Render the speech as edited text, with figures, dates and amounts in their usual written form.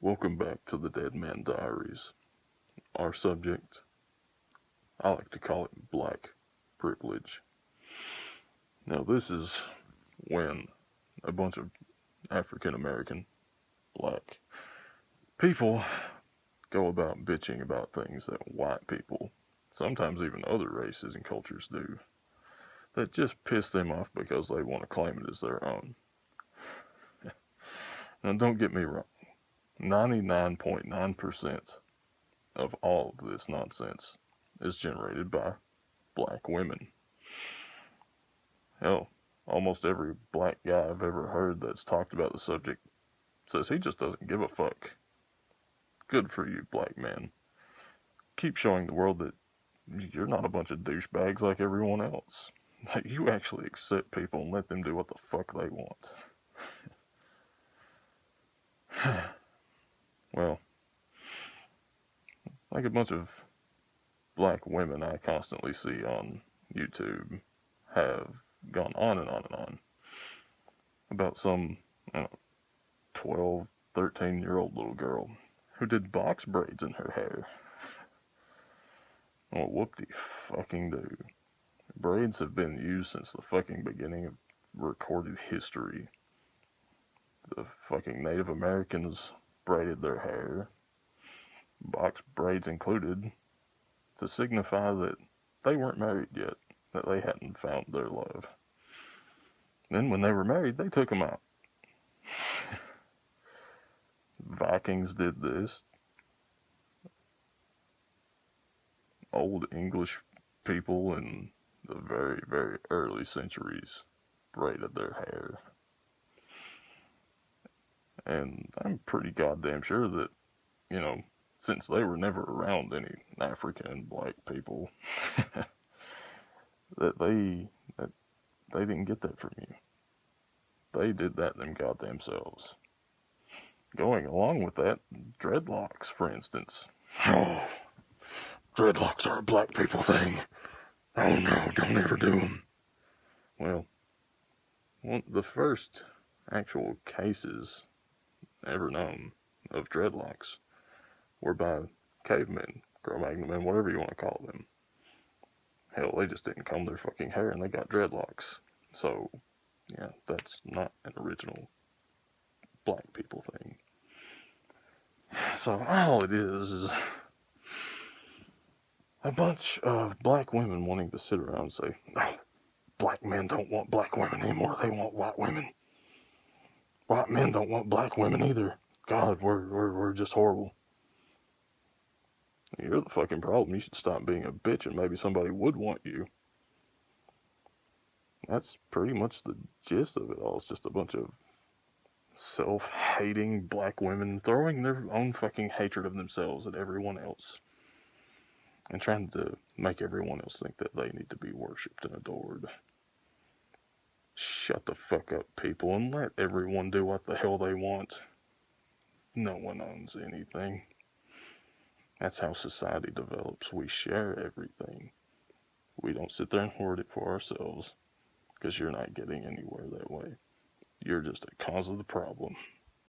Welcome back to the Dead Man Diaries. Our subject, I like to call it black privilege. Now, this is when a bunch of African American black people go about bitching about things that white people, sometimes even other races and cultures, do that just piss them off because they want to claim it as their own. Now, don't get me wrong, 99.9% of all of this nonsense is generated by black women. Hell, almost every black guy I've ever heard that's talked about the subject says he just doesn't give a fuck. Good for you, black men. Keep showing the world that you're not a bunch of douchebags like everyone else. That you actually accept people and let them do what the fuck they want. Well, like a bunch of black women I constantly see on YouTube have gone on and on and on about some, I don't know, 12, 13-year-old little girl who did box braids in her hair. Oh, whoop-de-fucking do. Braids have been used since the fucking beginning of recorded history. The fucking Native Americans braided their hair, box braids included, to signify that they weren't married yet, that they hadn't found their love. Then when they were married, they took them out. Vikings did this. Old English people in the very, very early centuries braided their hair. And I'm pretty goddamn sure that, since they were never around any African black people, that they didn't get that from you. They did that them goddamn selves. Going along with that, dreadlocks, for instance. Oh, dreadlocks are a black people thing. Oh no, don't ever do them. Well, the first actual cases ever known of dreadlocks were by cavemen, Cro-Magnon men, whatever you want to call them. Hell, they just didn't comb their fucking hair and they got dreadlocks. So, yeah, that's not an original black people thing. So, all it is a bunch of black women wanting to sit around and say, oh, black men don't want black women anymore, they want white women. White men don't want black women either. God, we're just horrible. You're the fucking problem. You should stop being a bitch and maybe somebody would want you. That's pretty much the gist of it all. It's just a bunch of self-hating black women throwing their own fucking hatred of themselves at everyone else. And trying to make everyone else think that they need to be worshipped and adored. Shut the fuck up, people, and let everyone do what the hell they want. No one owns anything. That's how society develops. We share everything. We don't sit there and hoard it for ourselves, because you're not getting anywhere that way. You're just a cause of the problem.